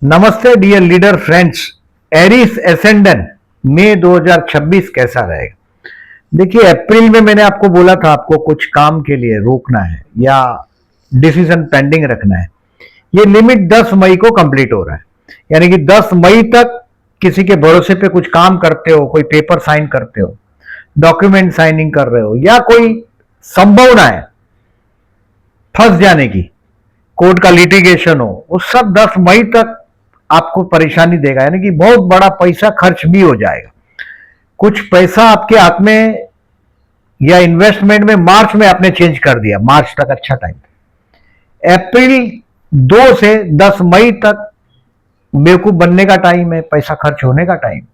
नमस्ते dear leader friends. Aries ascendant May 2026 कैसा रहेगा? देखिए, अप्रैल में मैंने आपको बोला था आपको कुछ काम के लिए रोकना है या डिसीजन पेंडिंग रखना है। ये लिमिट 10 मई को कंप्लीट हो रहा है, यानी कि 10 मई तक किसी के भरोसे पे कुछ काम करते हो, कोई पेपर साइन करते हो, डॉक्यूमेंट साइनिंग कर रहे हो या कोई संभावना है फंस जाने की, कोर्ट का लिटिगेशन हो, वो सब 10 मई तक आपको परेशानी देगा। यानी कि बहुत बड़ा पैसा खर्च भी हो जाएगा। कुछ पैसा आपके हाथ में या इन्वेस्टमेंट में मार्च में आपने चेंज कर दिया, मार्च तक अच्छा टाइम। अप्रैल 2 से 10 मई तक बेवकूफ बनने का टाइम है, पैसा खर्च होने का टाइम।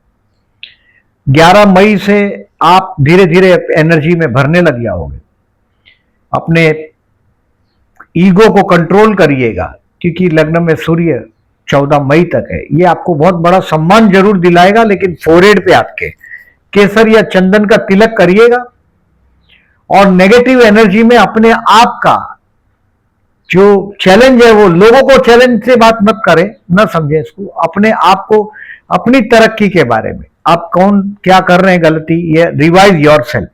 11 मई से आप धीरे धीरे एनर्जी में भरने लग जाओगे। अपने ईगो को कंट्रोल करिएगा, क्योंकि लग्न में सूर्य 14 मई तक है। ये आपको बहुत बड़ा सम्मान जरूर दिलाएगा, लेकिन फोरहेड पे आपके केसर या चंदन का तिलक करिएगा। और नेगेटिव एनर्जी में अपने आप का जो चैलेंज है, वो लोगों को चैलेंज से बात मत करें, ना समझे इसको। अपने आप को, अपनी तरक्की के बारे में, आप कौन क्या कर रहे हैं गलती, ये रिवाइज योरसेल्फ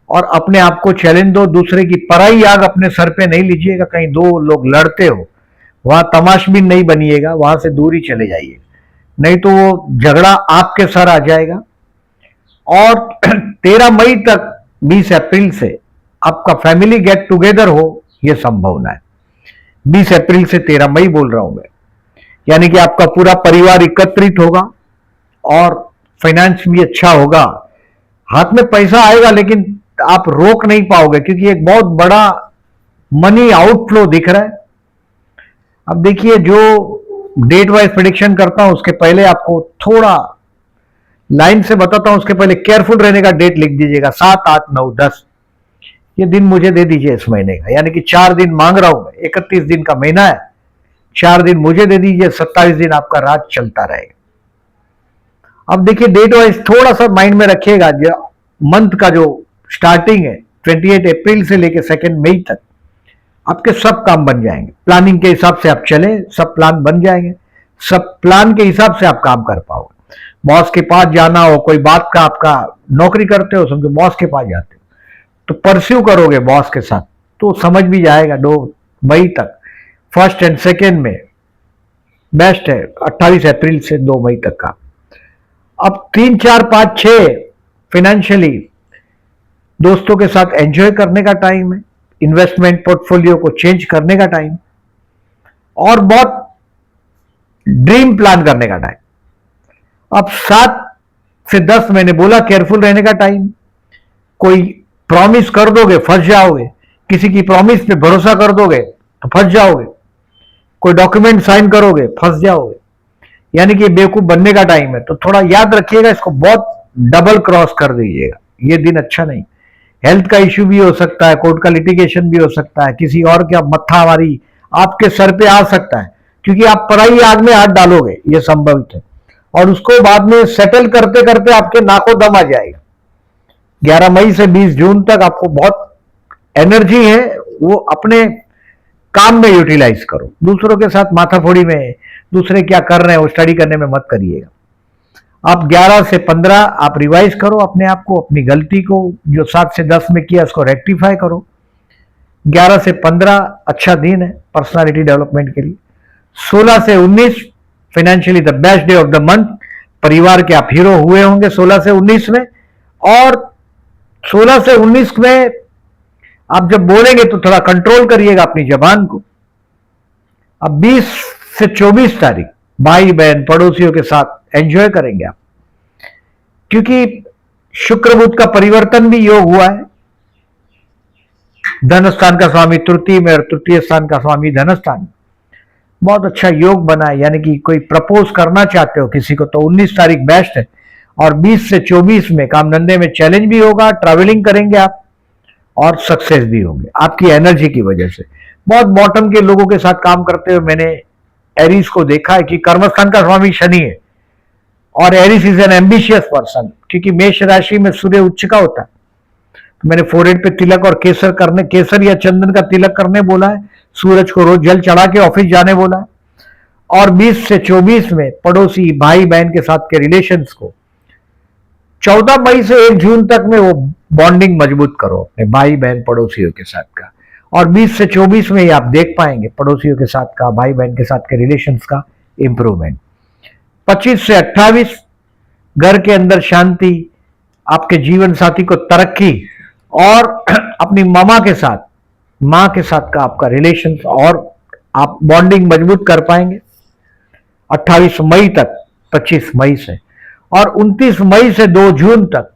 और अपने आप को चैलेंज दो। दूसरे की पराई आग अपने सर पे नहीं लीजिएगा। कहीं दो लोग लड़ते हो, वहां तमाशबीन नहीं बनिएगा, वहां से दूर ही चले जाइए, नहीं तो वो झगड़ा आपके सर आ जाएगा। और 13 मई तक 20 अप्रैल से आपका फैमिली गेट टुगेदर हो, यह संभावना है। 20 अप्रैल से 13 मई बोल रहा हूं मैं, यानी कि आपका पूरा परिवार एकत्रित होगा और फाइनेंस भी अच्छा होगा। हाथ में पैसा आएगा, लेकिन आप रोक नहीं पाओगे, क्योंकि एक बहुत बड़ा मनी आउटफ्लो दिख रहा है। अब देखिए, जो डेट वाइज प्रेडिक्शन करता हूं उसके पहले आपको थोड़ा लाइन से बताता हूं, उसके पहले केयरफुल रहने का डेट लिख दीजिएगा। 7, 8, 9, 10 ये दिन मुझे दे दीजिए इस महीने का, यानी कि 4 दिन मांग रहा हूं मैं। 31 दिन का महीना है, 4 दिन मुझे दे दीजिए, 27 दिन आपका राज चलता रहेगा। अब देखिए, डेट वाइज थोड़ा सा माइंड में रखिएगा। जो मंथ का जो स्टार्टिंग है 28 अप्रैल से लेकर 2 मई तक आपके सब काम बन जाएंगे। प्लानिंग के हिसाब से आप चले, सब प्लान बन जाएंगे। सब प्लान के हिसाब से आप काम कर पाओगे। बॉस के पास जाना हो, कोई बात का, आपका नौकरी करते हो, समझो बॉस के पास जाते हो, तो परस्यू करोगे बॉस के साथ, तो समझ भी जाएगा। 2 मई तक 1 और 2 में बेस्ट है। 28 अप्रैल से 2 मई तक का। अब 3, 4, 5, 6 फाइनेंशियली दोस्तों के साथ एंजॉय करने का टाइम है। इन्वेस्टमेंट पोर्टफोलियो को चेंज करने का टाइम और बहुत ड्रीम प्लान करने का टाइम। अब 7 से 10 मैंने बोला केयरफुल रहने का टाइम। कोई प्रॉमिस कर दोगे फंस जाओगे, किसी की प्रॉमिस पे भरोसा कर दोगे तो फंस जाओगे, कोई डॉक्यूमेंट साइन करोगे फंस जाओगे, यानी कि बेवकूफ बनने का टाइम है। तो थोड़ा याद रखिएगा इसको, बहुत डबल क्रॉस कर दीजिएगा। ये दिन अच्छा नहीं। हेल्थ का इश्यू भी हो सकता है, कोर्ट का लिटिगेशन भी हो सकता है, किसी और का मत्थामारी आपके सर पे आ सकता है, क्योंकि आप पराई आग में हाथ डालोगे, यह संभवित है। और उसको बाद में सेटल करते करते आपके नाको दम आ जाएगा। 11 मई से 20 जून तक आपको बहुत एनर्जी है, वो अपने काम में यूटिलाइज करो। दूसरों के साथ माथाफोड़ी में, दूसरे क्या कर रहे हैं वो स्टडी करने में मत करिएगा। आप 11 से 15 आप रिवाइज करो अपने आप को, अपनी गलती को जो 7 से 10 में किया उसको रेक्टिफाई करो। 11 से 15 अच्छा दिन है पर्सनालिटी डेवलपमेंट के लिए। 16 से 19 financially the best day of the month. परिवार के आप हीरो हुए होंगे 16 से 19 में। और 16 से 19 में आप जब बोलेंगे तो थोड़ा कंट्रोल करिएगा अपनी जबान को। अब 20 से 24 तारीख भाई बहन पड़ोसियों के साथ एंजॉय करेंगे आप, क्योंकि शुक्र बुध का परिवर्तन भी योग हुआ है। धन स्थान का स्वामी तृतीय में और तृतीय स्थान का स्वामी धन स्थान में, बहुत अच्छा योग बना है। यानी कि कोई प्रपोज करना चाहते हो किसी को तो 19 तारीख बेस्ट है। और 20 से 24 में काम धंधे में चैलेंज भी होगा, ट्रैवलिंग करेंगे आप और सक्सेस भी होंगे आपकी एनर्जी की वजह से। बहुत बॉटम के लोगों के साथ काम करते हुए मैंने एरीज को देखा है कि कर्मस्थान का स्वामी शनि है और Aries is an ambitious person, क्योंकि मेष राशि में सूर्य उच्च का होता है। तो मैंने फोरहेड पे तिलक और केसर या चंदन का तिलक करने बोला है। सूरज को रोज जल चढ़ा के ऑफिस जाने बोला है। और 20 से 24 में पड़ोसी भाई बहन के साथ के रिलेशंस को 14 मई से 1 जून तक में वो बॉन्डिंग मजबूत करो अपने भाई बहन पड़ोसियों के साथ का। और 20 से 24 में ही आप देख पाएंगे पड़ोसियों के साथ का, भाई बहन के साथ के रिलेशंस का इंप्रूवमेंट। 25 से 28 घर के अंदर शांति, आपके जीवन साथी को तरक्की और अपनी माँ के साथ का आपका रिलेशन और आप बॉन्डिंग मजबूत कर पाएंगे 28 मई तक, 25 मई से। और 29 मई से 2 जून तक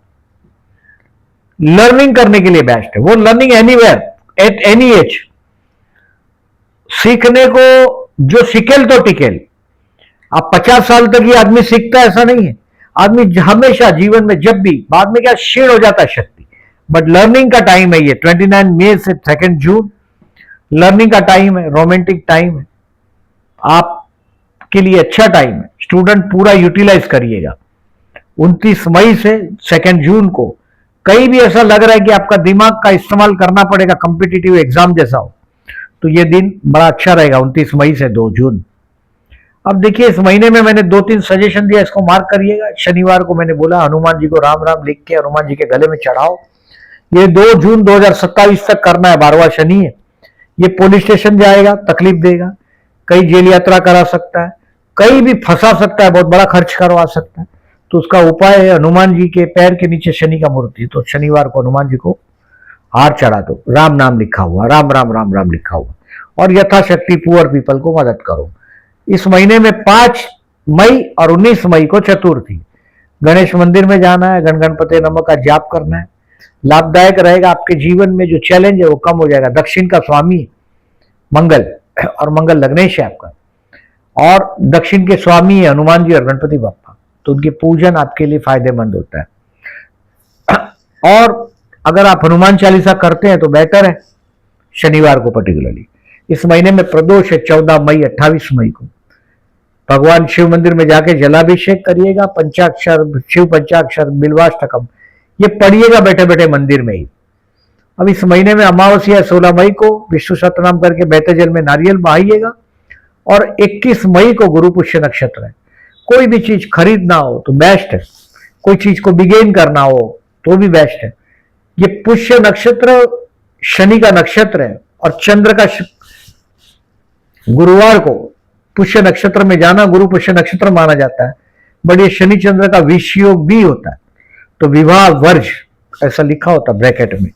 लर्निंग करने के लिए बेस्ट है। वो learning anywhere at any as, सीखने को जो सिकेल तो टिकेल। आप 50 साल तक ही आदमी सीखता है ऐसा नहीं है, आदमी हमेशा जीवन में जब भी, बाद में क्या क्षीण हो जाता है शक्ति, बट लर्निंग का टाइम है ये। 29 मई से 2 जून लर्निंग का टाइम है, रोमांटिक टाइम है, आपके लिए अच्छा टाइम है। स्टूडेंट पूरा यूटिलाइज करिएगा। 29 मई से 2 जून को कहीं भी ऐसा लग रहा है कि आपका दिमाग का इस्तेमाल करना पड़ेगा, कॉम्पिटिटिव एग्जाम जैसा हो, तो ये दिन बड़ा अच्छा रहेगा 29 मई से 2 जून। अब देखिए इस महीने में मैंने 2-3 सजेशन दिया, इसको मार्क करिएगा। शनिवार को मैंने बोला हनुमान जी को राम राम लिख के हनुमान जी के गले में चढ़ाओ। ये 2 जून 2027 तक करना है, 12वां शनि है। ये पुलिस स्टेशन जाएगा, तकलीफ देगा, कई जेल यात्रा करा सकता है, कहीं भी फंसा सकता है, बहुत बड़ा खर्च करवा सकता है। तो उसका उपाय है हनुमान जी के पैर के नीचे शनि का मूर्ति, तो शनिवार को हनुमान जी को हार चढ़ा दो, राम नाम लिखा हुआ, राम राम राम राम लिखा हुआ, और यथाशक्ति पुअर पीपल को मदद करो। इस महीने में 5 मई और 19 मई को चतुर्थी, गणेश मंदिर में जाना है, गण गणपति नमः का जाप करना है, लाभदायक रहेगा। आपके जीवन में जो चैलेंज है वो कम हो जाएगा। दक्षिण का स्वामी मंगल, और मंगल लग्नेश है आपका, और दक्षिण के स्वामी है हनुमान जी और गणपति बप्पा, तो उनके पूजन आपके लिए फायदेमंद होता है। और अगर आप हनुमान चालीसा करते हैं तो बेटर है, शनिवार को पर्टिकुलरली। इस महीने में प्रदोष है 14 मई 28 मई को। भगवान शिव मंदिर में जाके जलाभिषेक करिएगा, पंचाक्षर शिव पंचाक्षर बिल्वाष्टकम ये पढ़िएगा बैठे बैठे मंदिर में ही। अब इस महीने में अमावस्या 16 मई को विष्णु सहस्त्रनाम करके बहते जल में नारियल बहाइएगा। और 21 मई को गुरु पुष्य नक्षत्र है। कोई भी चीज खरीदना हो तो बेस्ट है, कोई चीज को बिगेन करना हो तो भी बेस्ट है। ये पुष्य नक्षत्र शनि का नक्षत्र है, और चंद्र का गुरुवार को पुष्य नक्षत्र में जाना गुरु पुष्य नक्षत्र माना जाता है, बट ये शनि चंद्र का विषयोग भी होता है, तो विवाह वर्ज ऐसा लिखा होता है ब्रैकेट में,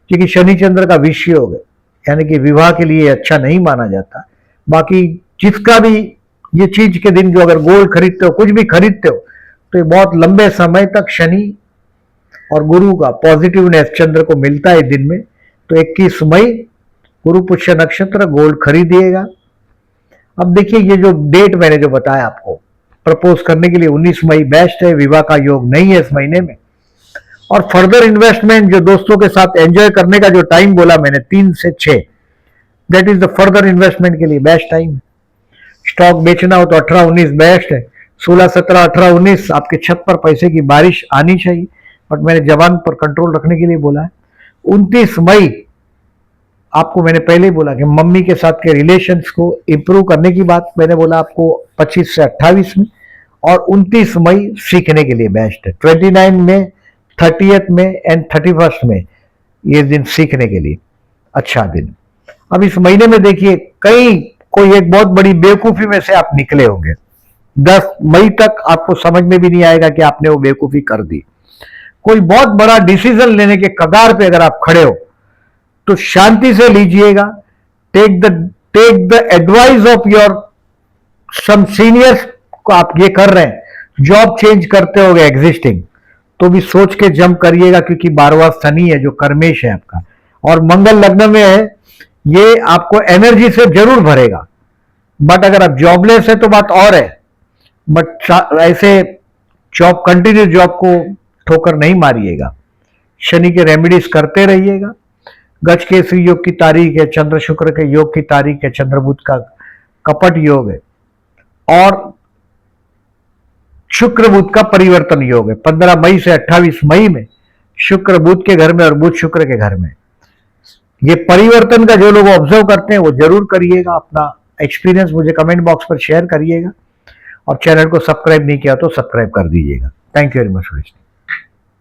क्योंकि शनि चंद्र का विषयोग है, यानी कि विवाह के लिए अच्छा नहीं माना जाता। बाकी जिसका भी ये चीज के दिन जो अगर गोल्ड खरीदते हो, कुछ भी खरीदते हो, तो ये बहुत लंबे समय तक शनि और गुरु का पॉजिटिवनेस चंद्र को मिलता है दिन में। तो 21 मई गुरु पुष्य नक्षत्र, गोल्ड खरीदिएगा। अब देखिए ये जो डेट मैंने जो बताया आपको प्रपोज करने के लिए 19 मई बेस्ट है, विवाह का योग नहीं है इस महीने में। और फर्दर इन्वेस्टमेंट जो दोस्तों के साथ एंजॉय करने का जो टाइम बोला मैंने 3 से 6, that is the further investment के लिए बेस्ट टाइम है। स्टॉक बेचना हो तो 18-19 बेस्ट है। 16, 17, 18, 19 आपके छत पर पैसे की बारिश आनी चाहिए, बट मैंने जबान पर कंट्रोल रखने के लिए बोला है। 29 मई आपको मैंने पहले ही बोला कि मम्मी के साथ के रिलेशंस को इंप्रूव करने की बात मैंने बोला आपको 25 से 28 में। और 29 मई सीखने के लिए बेस्ट है। 29 में, 30th में एंड 31st में ये दिन सीखने के लिए अच्छा दिन। अब इस महीने में देखिए कहीं कोई एक बहुत बड़ी बेवकूफी में से आप निकले होंगे। 10 मई तक आपको समझ में भी नहीं आएगा कि आपने वो बेवकूफी कर दी। कोई बहुत बड़ा डिसीजन लेने के कगार पे अगर आप खड़े हो तो शांति से लीजिएगा। Take the advice of your some seniors को आप ये कर रहे हैं, जॉब चेंज करते हो एग्जिस्टिंग, तो भी सोच के जंप करिएगा, क्योंकि 12वां शनि है जो कर्मेश है आपका, और मंगल लग्न में है, ये आपको एनर्जी से जरूर भरेगा। बट अगर आप जॉबलेस है तो बात और है, बट ऐसे जॉब कंटिन्यू जॉब को ठोकर नहीं मारिएगा। शनि के रेमेडीज करते रहिएगा। गज केसरी योग की तारीख है, चंद्र शुक्र के योग की तारीख है, चंद्रबुध का कपट योग है, और शुक्र बुध का परिवर्तन योग है। 15 मई से 28 मई में शुक्र बुध के घर में और बुध शुक्र के घर में। ये परिवर्तन का जो लोग ऑब्जर्व करते हैं वो जरूर करिएगा, अपना एक्सपीरियंस मुझे कमेंट बॉक्स पर शेयर करिएगा और चैनल को सब्सक्राइब नहीं किया तो सब्सक्राइब कर दीजिएगा। Thank you very much.